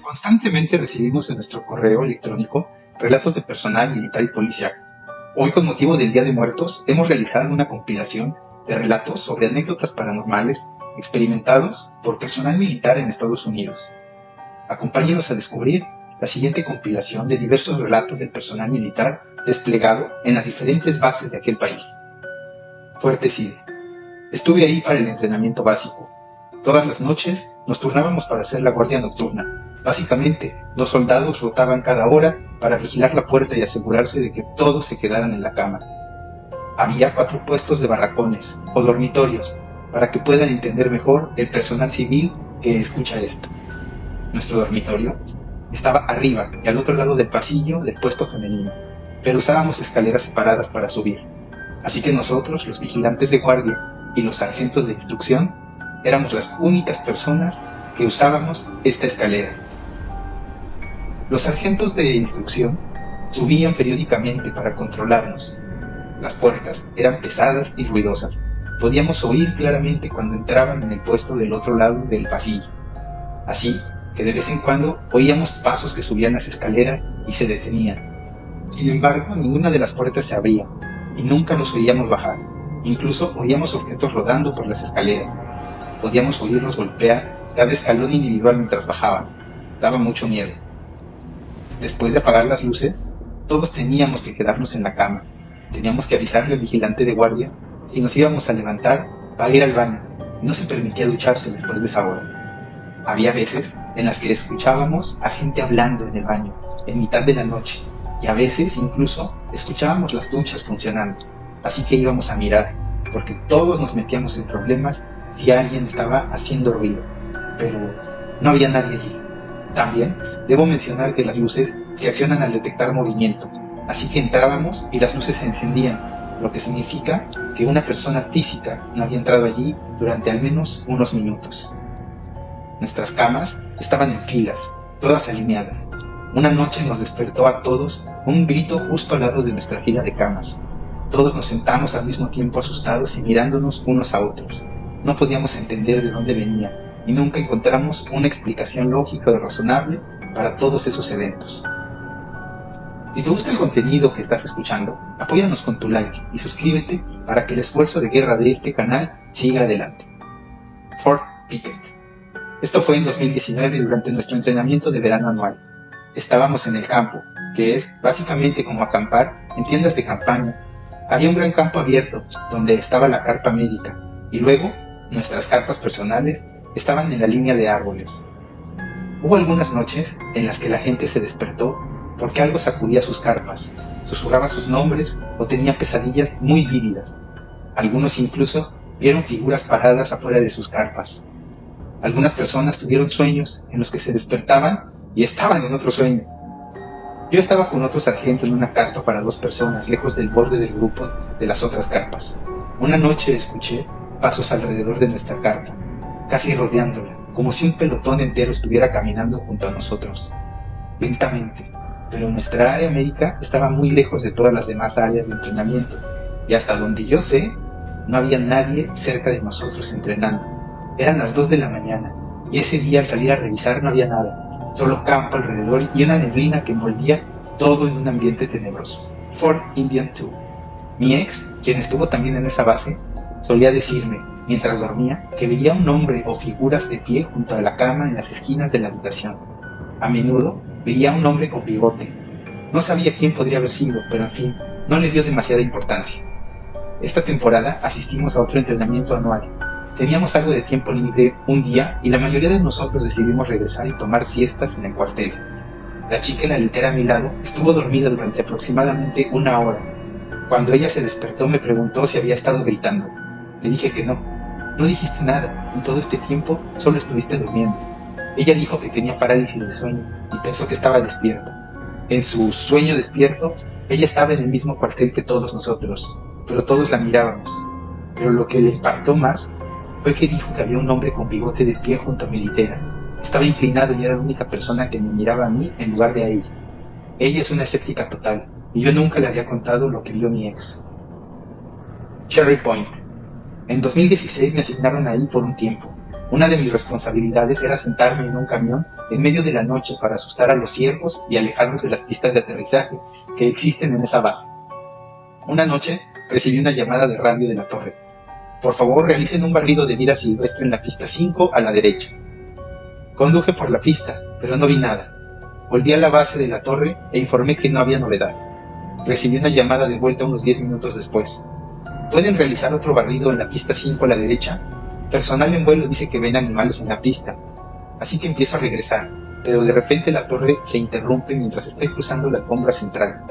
Constantemente recibimos en nuestro correo electrónico relatos de personal militar y policial. Hoy, con motivo del Día de Muertos, hemos realizado una compilación de relatos sobre anécdotas paranormales experimentados por personal militar en Estados Unidos. Acompáñenos a descubrir la siguiente compilación de diversos relatos del personal militar desplegado en las diferentes bases de aquel país. Fuerte Cide. Estuve ahí para el entrenamiento básico. Todas las noches nos turnábamos para hacer la guardia nocturna. Básicamente, 2 soldados rotaban cada hora para vigilar la puerta y asegurarse de que todos se quedaran en la cama. Había 4 puestos de barracones o dormitorios para que puedan entender mejor el personal civil que escucha esto. Nuestro dormitorio estaba arriba y al otro lado del pasillo del puesto femenino, pero usábamos escaleras separadas para subir. Así que nosotros, los vigilantes de guardia y los sargentos de instrucción, éramos las únicas personas que usábamos esta escalera. Los sargentos de instrucción subían periódicamente para controlarnos. Las puertas eran pesadas y ruidosas. Podíamos oír claramente cuando entraban en el puesto del otro lado del pasillo. Así que de vez en cuando oíamos pasos que subían las escaleras y se detenían. Sin embargo, ninguna de las puertas se abría y nunca los veíamos bajar. Incluso oíamos objetos rodando por las escaleras. Podíamos oírlos golpear cada escalón individual mientras bajaban. Daba mucho miedo. Después de apagar las luces, todos teníamos que quedarnos en la cama. Teníamos que avisarle al vigilante de guardia si nos íbamos a levantar para ir al baño. No se permitía ducharse después de esa hora. Había veces en las que escuchábamos a gente hablando en el baño, en mitad de la noche, y a veces incluso escuchábamos las duchas funcionando. Así que íbamos a mirar, porque todos nos metíamos en problemas si alguien estaba haciendo ruido, pero no había nadie allí. También debo mencionar que las luces se accionan al detectar movimiento, así que entrábamos y las luces se encendían, lo que significa que una persona física no había entrado allí durante al menos unos minutos. Nuestras camas estaban en filas, todas alineadas. Una noche nos despertó a todos un grito justo al lado de nuestra fila de camas. Todos nos sentamos al mismo tiempo asustados y mirándonos unos a otros. No podíamos entender de dónde venía y nunca encontramos una explicación lógica o razonable para todos esos eventos. Si te gusta el contenido que estás escuchando, apóyanos con tu like y suscríbete para que el esfuerzo de guerra de este canal siga adelante. Fort Pickett. Esto fue en 2019 durante nuestro entrenamiento de verano anual. Estábamos en el campo, que es básicamente como acampar en tiendas de campaña. Había un gran campo abierto donde estaba la carpa médica y luego nuestras carpas personales estaban en la línea de árboles. Hubo algunas noches en las que la gente se despertó porque algo sacudía sus carpas, susurraba sus nombres o tenía pesadillas muy vívidas. Algunos incluso vieron figuras paradas afuera de sus carpas. Algunas personas tuvieron sueños en los que se despertaban y estaban en otro sueño. Yo estaba con otro sargento en una carpa para 2 personas, lejos del borde del grupo de las otras carpas. Una noche escuché pasos alrededor de nuestra carpa, casi rodeándola, como si un pelotón entero estuviera caminando junto a nosotros. Lentamente, pero nuestra área médica estaba muy lejos de todas las demás áreas de entrenamiento, y hasta donde yo sé, no había nadie cerca de nosotros entrenando. Eran las 2 de la mañana, y ese día al salir a revisar no había nada, solo campo alrededor y una neblina que envolvía todo en un ambiente tenebroso. Fort Indian 2. Mi ex, quien estuvo también en esa base, solía decirme, mientras dormía, que veía un hombre o figuras de pie junto a la cama en las esquinas de la habitación. A menudo veía un hombre con bigote. No sabía quién podría haber sido, pero en fin, no le dio demasiada importancia. Esta temporada asistimos a otro entrenamiento anual. Teníamos algo de tiempo libre un día y la mayoría de nosotros decidimos regresar y tomar siestas en el cuartel. La chica en la litera a mi lado estuvo dormida durante aproximadamente 1 hora. Cuando ella se despertó me preguntó si había estado gritando. Le dije que no. No dijiste nada, en todo este tiempo solo estuviste durmiendo. Ella dijo que tenía parálisis de sueño y pensó que estaba despierta. En su sueño despierto, ella estaba en el mismo cuartel que todos nosotros, pero todos la mirábamos. Pero lo que le impactó más fue que dijo que había un hombre con bigote de pie junto a mi litera. Estaba inclinado y era la única persona que me miraba a mí en lugar de a ella. Ella es una escéptica total, y yo nunca le había contado lo que vio mi ex. Cherry Point. En 2016 me asignaron ahí por un tiempo. Una de mis responsabilidades era sentarme en un camión en medio de la noche para asustar a los ciervos y alejarlos de las pistas de aterrizaje que existen en esa base. Una noche recibí una llamada de radio de la torre. Por favor, realicen un barrido de vida silvestre en la pista 5 a la derecha. Conduje por la pista, pero no vi nada. Volví a la base de la torre e informé que no había novedad. Recibí una llamada de vuelta unos 10 minutos después. ¿Pueden realizar otro barrido en la pista 5 a la derecha? Personal en vuelo dice que ven animales en la pista. Así que empiezo a regresar, pero de repente la torre se interrumpe mientras estoy cruzando la alfombra central.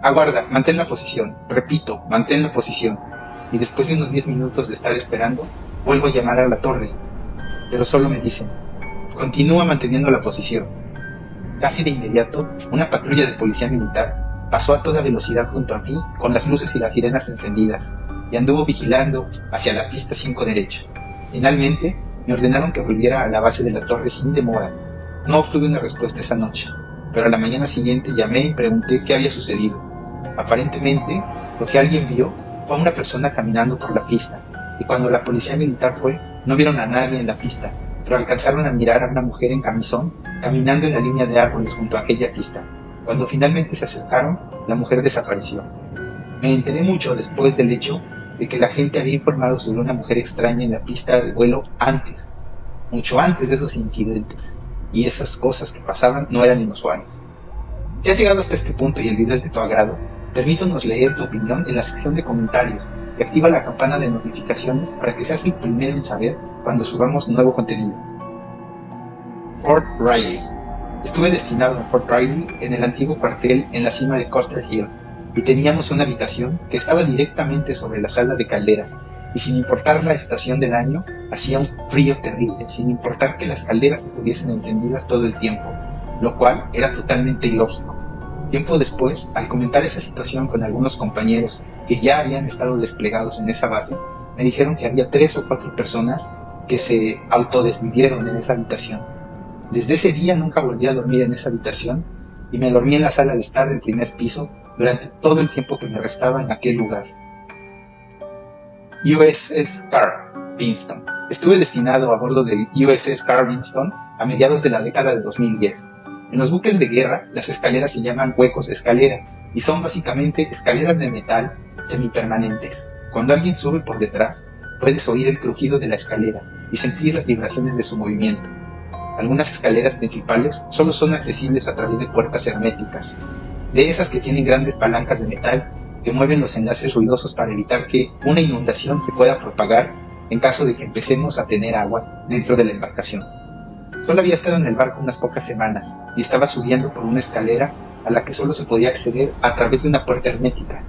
Aguarda, mantén la posición. Repito, mantén la posición. Y después de unos 10 minutos de estar esperando, vuelvo a llamar a la torre. Pero solo me dicen, continúa manteniendo la posición. Casi de inmediato, una patrulla de policía militar pasó a toda velocidad junto a mí con las luces y las sirenas encendidas y anduvo vigilando hacia la pista 5 derecha. Finalmente, me ordenaron que volviera a la base de la torre sin demora. No obtuve una respuesta esa noche, pero a la mañana siguiente llamé y pregunté qué había sucedido. Aparentemente, lo que alguien vio fue a una persona caminando por la pista, y cuando la policía militar fue, no vieron a nadie en la pista, pero alcanzaron a mirar a una mujer en camisón caminando en la línea de árboles junto a aquella pista. Cuando finalmente se acercaron, la mujer desapareció. Me enteré mucho después del hecho de que la gente había informado sobre una mujer extraña en la pista de vuelo antes, mucho antes de esos incidentes, y esas cosas que pasaban no eran inusuales. Si has llegado hasta este punto y el video es de tu agrado, permítanos leer tu opinión en la sección de comentarios y activa la campana de notificaciones para que seas el primero en saber cuando subamos nuevo contenido. Fort Riley. Estuve destinado en Fort Riley en el antiguo cuartel en la cima de Custer Hill y teníamos una habitación que estaba directamente sobre la sala de calderas y sin importar la estación del año hacía un frío terrible, sin importar que las calderas estuviesen encendidas todo el tiempo, lo cual era totalmente ilógico. Tiempo después, al comentar esa situación con algunos compañeros que ya habían estado desplegados en esa base, me dijeron que había 3 o 4 personas que se autodesvivieron en esa habitación. Desde ese día nunca volví a dormir en esa habitación y me dormí en la sala de estar del primer piso durante todo el tiempo que me restaba en aquel lugar. USS Carl Vinston. Estuve destinado a bordo del USS Carl Vinston a mediados de la década de 2010. En los buques de guerra, las escaleras se llaman huecos de escalera y son básicamente escaleras de metal semipermanentes. Cuando alguien sube por detrás, puedes oír el crujido de la escalera y sentir las vibraciones de su movimiento. Algunas escaleras principales solo son accesibles a través de puertas herméticas, de esas que tienen grandes palancas de metal que mueven los enlaces ruidosos para evitar que una inundación se pueda propagar en caso de que empecemos a tener agua dentro de la embarcación. Solo había estado en el barco unas pocas semanas y estaba subiendo por una escalera a la que solo se podía acceder a través de una puerta hermética,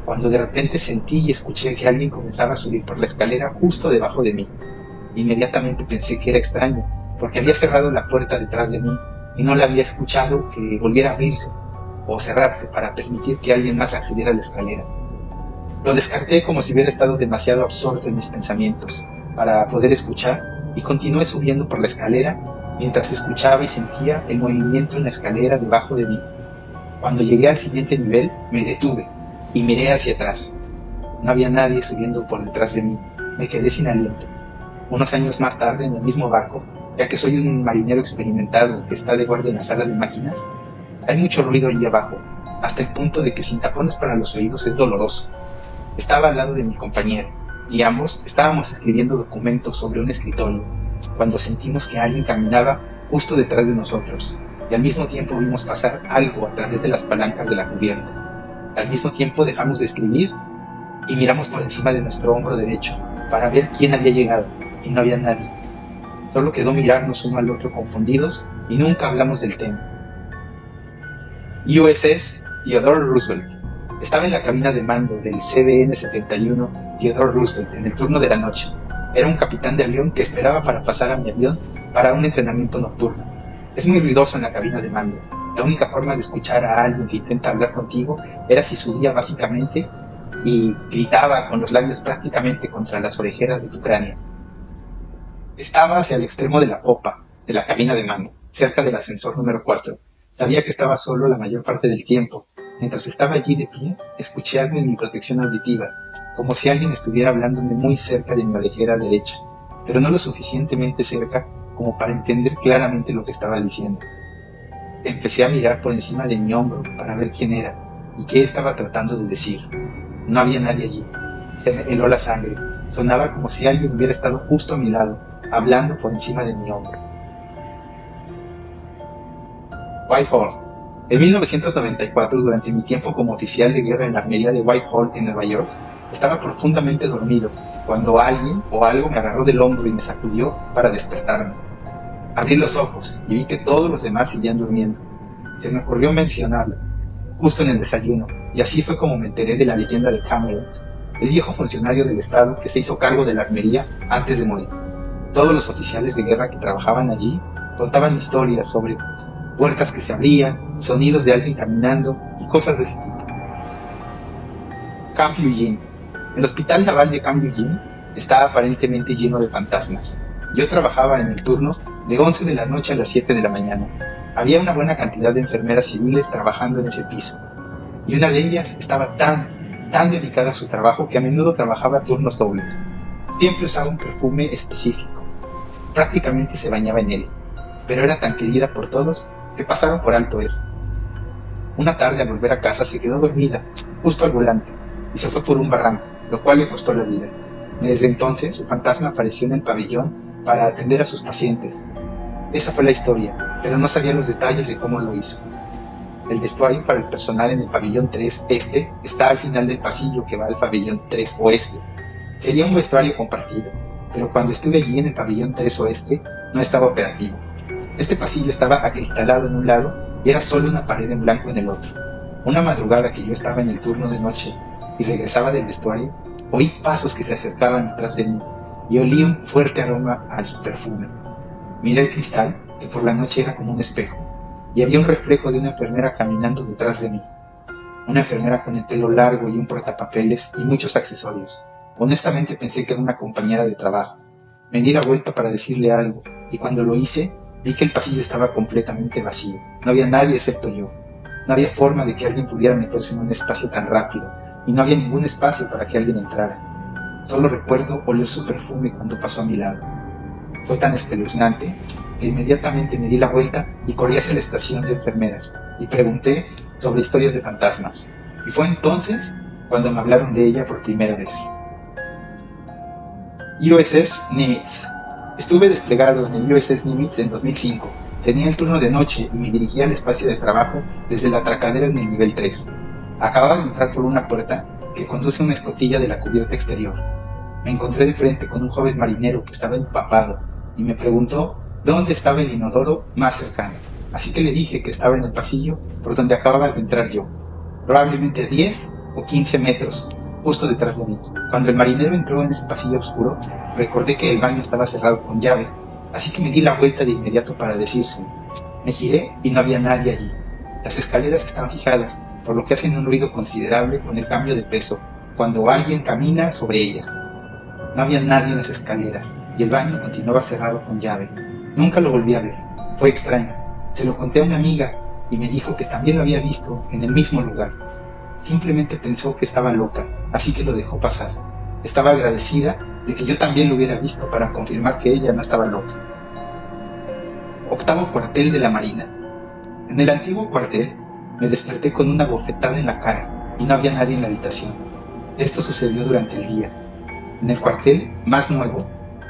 cuando de repente sentí y escuché que alguien comenzaba a subir por la escalera justo debajo de mí. Inmediatamente pensé que era extraño, porque había cerrado la puerta detrás de mí y no la había escuchado que volviera a abrirse o cerrarse para permitir que alguien más accediera a la escalera. Lo descarté como si hubiera estado demasiado absorto en mis pensamientos para poder escuchar y continué subiendo por la escalera mientras escuchaba y sentía el movimiento en la escalera debajo de mí. Cuando llegué al siguiente nivel, me detuve y miré hacia atrás. No había nadie subiendo por detrás de mí. Me quedé sin aliento. Unos años más tarde, en el mismo barco, ya que soy un marinero experimentado que está de guardia en la sala de máquinas, hay mucho ruido allí abajo, hasta el punto de que sin tapones para los oídos es doloroso. Estaba al lado de mi compañero, y ambos estábamos escribiendo documentos sobre un escritorio, cuando sentimos que alguien caminaba justo detrás de nosotros, y al mismo tiempo vimos pasar algo a través de las palancas de la cubierta. Al mismo tiempo dejamos de escribir y miramos por encima de nuestro hombro derecho para ver quién había llegado, y no había nadie. Solo quedó mirarnos uno al otro confundidos y nunca hablamos del tema. USS Theodore Roosevelt. Estaba en la cabina de mando del CVN-71 Theodore Roosevelt en el turno de la noche. Era un capitán de avión que esperaba para pasar a mi avión para un entrenamiento nocturno. Es muy ruidoso en la cabina de mando. La única forma de escuchar a alguien que intenta hablar contigo era si subía básicamente y gritaba con los labios prácticamente contra las orejeras de tu cráneo. Estaba hacia el extremo de la popa de la cabina de mando, cerca del ascensor número 4. Sabía que estaba solo la mayor parte del tiempo. Mientras estaba allí de pie, escuché algo en mi protección auditiva, como si alguien estuviera hablándome muy cerca de mi orejera derecha, pero no lo suficientemente cerca como para entender claramente lo que estaba diciendo. Empecé a mirar por encima de mi hombro para ver quién era y qué estaba tratando de decir. No había nadie allí. Se me heló la sangre. Sonaba como si alguien hubiera estado justo a mi lado, hablando por encima de mi hombro. Whitehall. En 1994, durante mi tiempo como oficial de guerra en la armería de Whitehall en Nueva York, estaba profundamente dormido cuando alguien o algo me agarró del hombro y me sacudió para despertarme. Abrí los ojos y vi que todos los demás seguían durmiendo. Se me ocurrió mencionarlo, justo en el desayuno, y así fue como me enteré de la leyenda de Cameron, el viejo funcionario del Estado que se hizo cargo de la armería antes de morir. Todos los oficiales de guerra que trabajaban allí contaban historias sobre puertas que se abrían, sonidos de alguien caminando y cosas de ese tipo. Camp Eugene. El hospital naval de Camp Eugene estaba aparentemente lleno de fantasmas. Yo trabajaba en el turno de 11 de la noche a las 7 de la mañana. Había una buena cantidad de enfermeras civiles trabajando en ese piso, y una de ellas estaba tan dedicada a su trabajo que a menudo trabajaba turnos dobles. Siempre usaba un perfume específico. Prácticamente se bañaba en él, pero era tan querida por todos que pasaron por alto eso. Una tarde, al volver a casa, se quedó dormida, justo al volante, y se fue por un barranco, lo cual le costó la vida. Desde entonces, su fantasma apareció en el pabellón para atender a sus pacientes. Esa fue la historia, pero no sabía los detalles de cómo lo hizo. El vestuario para el personal en el pabellón 3 Este está al final del pasillo que va al pabellón 3 Oeste. Sería un vestuario compartido, pero cuando estuve allí en el pabellón 3 Oeste, no estaba operativo. Este pasillo estaba acristalado en un lado y era solo una pared en blanco en el otro. Una madrugada que yo estaba en el turno de noche y regresaba del vestuario, oí pasos que se acercaban detrás de mí y olí un fuerte aroma al perfume. Miré el cristal, que por la noche era como un espejo, y había un reflejo de una enfermera caminando detrás de mí. Una enfermera con el pelo largo y un portapapeles y muchos accesorios. Honestamente pensé que era una compañera de trabajo. Me di la vuelta para decirle algo, y cuando lo hice, vi que el pasillo estaba completamente vacío. No había nadie excepto yo. No había forma de que alguien pudiera meterse en un espacio tan rápido, y no había ningún espacio para que alguien entrara. Solo recuerdo oler su perfume cuando pasó a mi lado. Fue tan espeluznante que inmediatamente me di la vuelta y corrí hacia la estación de enfermeras y pregunté sobre historias de fantasmas. Y fue entonces cuando me hablaron de ella por primera vez. USS Nimitz. Estuve desplegado en el USS Nimitz en 2005. Tenía el turno de noche y me dirigía al espacio de trabajo desde la atracadera en el nivel 3. Acababa de entrar por una puerta que conduce a una escotilla de la cubierta exterior. Me encontré de frente con un joven marinero que estaba empapado y me preguntó dónde estaba el inodoro más cercano. Así que le dije que estaba en el pasillo por donde acababa de entrar yo, probablemente 10 o 15 metros, justo detrás de mí. Cuando el marinero entró en ese pasillo oscuro, recordé que el baño estaba cerrado con llave, así que me di la vuelta de inmediato para decírselo. Me giré y no había nadie allí. Las escaleras están fijadas, por lo que hacen un ruido considerable con el cambio de peso cuando alguien camina sobre ellas. No había nadie en las escaleras y el baño continuaba cerrado con llave. Nunca lo volví a ver. Fue extraño. Se lo conté a una amiga y me dijo que también lo había visto en el mismo lugar. Simplemente pensó que estaba loca, así que lo dejó pasar. Estaba agradecida de que yo también lo hubiera visto para confirmar que ella no estaba loca. Octavo cuartel de la Marina. En el antiguo cuartel me desperté con una bofetada en la cara y no había nadie en la habitación. Esto sucedió durante el día. En el cuartel más nuevo,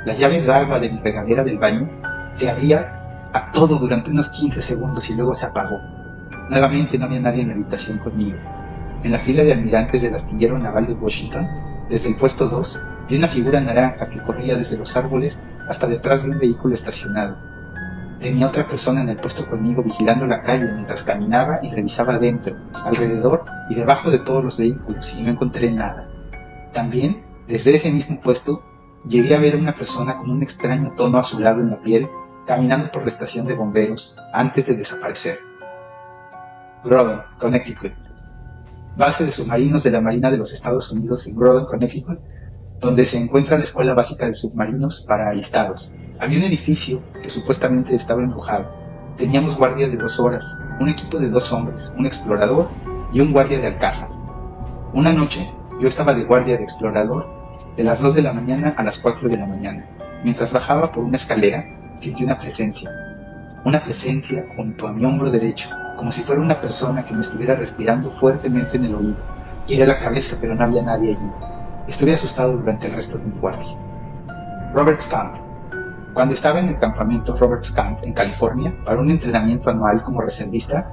la llave larga de mi regadera del baño se abría a todo durante unos 15 segundos y luego se apagó. Nuevamente no había nadie en la habitación conmigo. En la fila de almirantes del astillero naval de Washington, desde el puesto 2, vi una figura naranja que corría desde los árboles hasta detrás de un vehículo estacionado. Tenía otra persona en el puesto conmigo vigilando la calle mientras caminaba y revisaba adentro, alrededor y debajo de todos los vehículos y no encontré nada. También, desde ese mismo puesto, llegué a ver a una persona con un extraño tono azulado en la piel caminando por la estación de bomberos antes de desaparecer. Groton, Connecticut. Base de submarinos de la Marina de los Estados Unidos en Groton, Connecticut, donde se encuentra la Escuela Básica de Submarinos para Alistados. Había un edificio que supuestamente estaba embrujado. Teníamos guardias de 2 horas, un equipo de 2 hombres, un explorador y un guardia de alcázar. Una noche, yo estaba de guardia de explorador de las 2 de la mañana a las 4 de la mañana. Mientras bajaba por una escalera, sentí una presencia junto a mi hombro derecho, como si fuera una persona que me estuviera respirando fuertemente en el oído. Giré la cabeza, pero no había nadie allí. Estuve asustado durante el resto de mi guardia. Roberts Camp. Cuando estaba en el campamento Roberts Camp en California para un entrenamiento anual como reservista,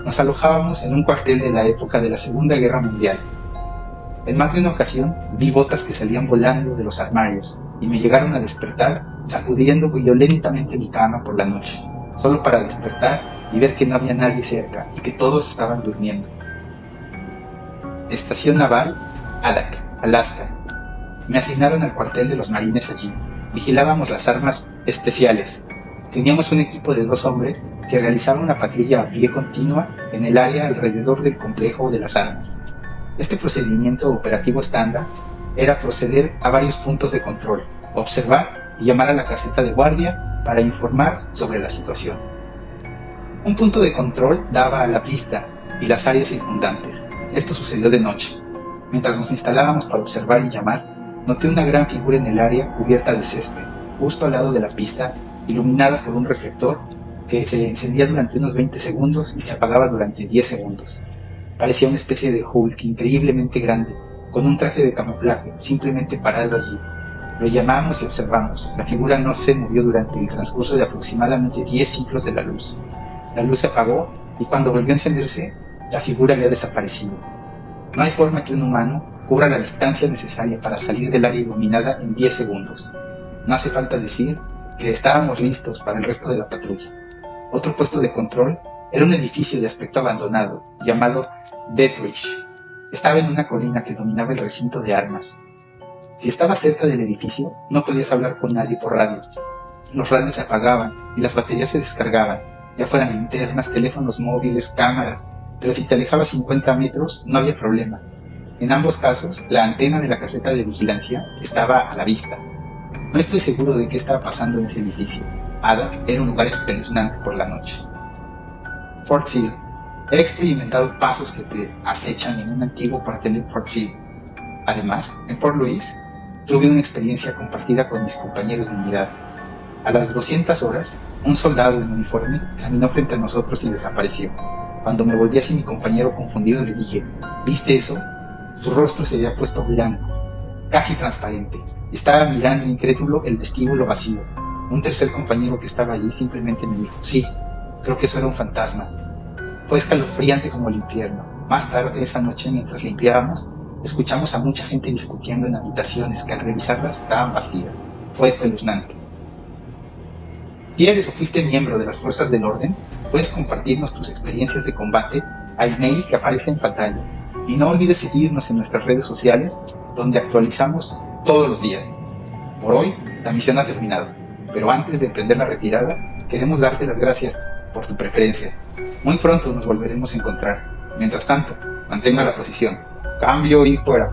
nos alojábamos en un cuartel de la época de la Segunda Guerra Mundial. En más de una ocasión vi botas que salían volando de los armarios y me llegaron a despertar sacudiendo violentamente mi cama por la noche, solo para despertar y ver que no había nadie cerca y que todos estaban durmiendo. Estación Naval, Adak, Alaska. Me asignaron al cuartel de los marines allí. Vigilábamos las armas especiales. Teníamos un equipo de 2 hombres que realizaban una patrulla a pie continua en el área alrededor del complejo de las armas. Este procedimiento operativo estándar era proceder a varios puntos de control, observar y llamar a la caseta de guardia para informar sobre la situación. Un punto de control daba a la pista y las áreas circundantes. Esto sucedió de noche. Mientras nos instalábamos para observar y llamar, noté una gran figura en el área cubierta de césped, justo al lado de la pista, iluminada por un reflector que se encendía durante unos 20 segundos y se apagaba durante 10 segundos. Parecía una especie de Hulk increíblemente grande, con un traje de camuflaje, simplemente parado allí. Lo llamamos y observamos. La figura no se movió durante el transcurso de aproximadamente 10 ciclos de la luz. La luz se apagó y cuando volvió a encenderse, la figura había desaparecido. No hay forma que un humano cubra la distancia necesaria para salir del área iluminada en 10 segundos. No hace falta decir que estábamos listos para el resto de la patrulla. Otro puesto de control era un edificio de aspecto abandonado, llamado Death Ridge. Estaba en una colina que dominaba el recinto de armas. Si estabas cerca del edificio, no podías hablar con nadie por radio. Los radios se apagaban y las baterías se descargaban, ya fueran linternas, teléfonos móviles, cámaras, pero si te alejabas 50 metros no había problema. En ambos casos, la antena de la caseta de vigilancia estaba a la vista. No estoy seguro de qué estaba pasando en ese edificio. Adak era un lugar espeluznante por la noche. Fort Sill. He experimentado pasos que te acechan en un antiguo cuartel en Fort Sill. Además, en Fort Lewis, tuve una experiencia compartida con mis compañeros de unidad. A las 200 horas, un soldado en uniforme caminó frente a nosotros y desapareció. Cuando me volví hacia mi compañero confundido le dije, ¿viste eso? Su rostro se había puesto blanco, casi transparente. Estaba mirando incrédulo el vestíbulo vacío. Un tercer compañero que estaba allí simplemente me dijo, sí, creo que eso era un fantasma. Fue escalofriante como el infierno. Más tarde esa noche, mientras limpiábamos, escuchamos a mucha gente discutiendo en habitaciones que al revisarlas estaban vacías. Fue espeluznante. Si eres o fuiste miembro de las fuerzas del orden, puedes compartirnos tus experiencias de combate al email que aparece en pantalla. Y no olvides seguirnos en nuestras redes sociales, donde actualizamos todos los días. Por hoy, la misión ha terminado, pero antes de emprender la retirada, queremos darte las gracias por tu preferencia. Muy pronto nos volveremos a encontrar. Mientras tanto, mantenga la posición. Cambio y fuera.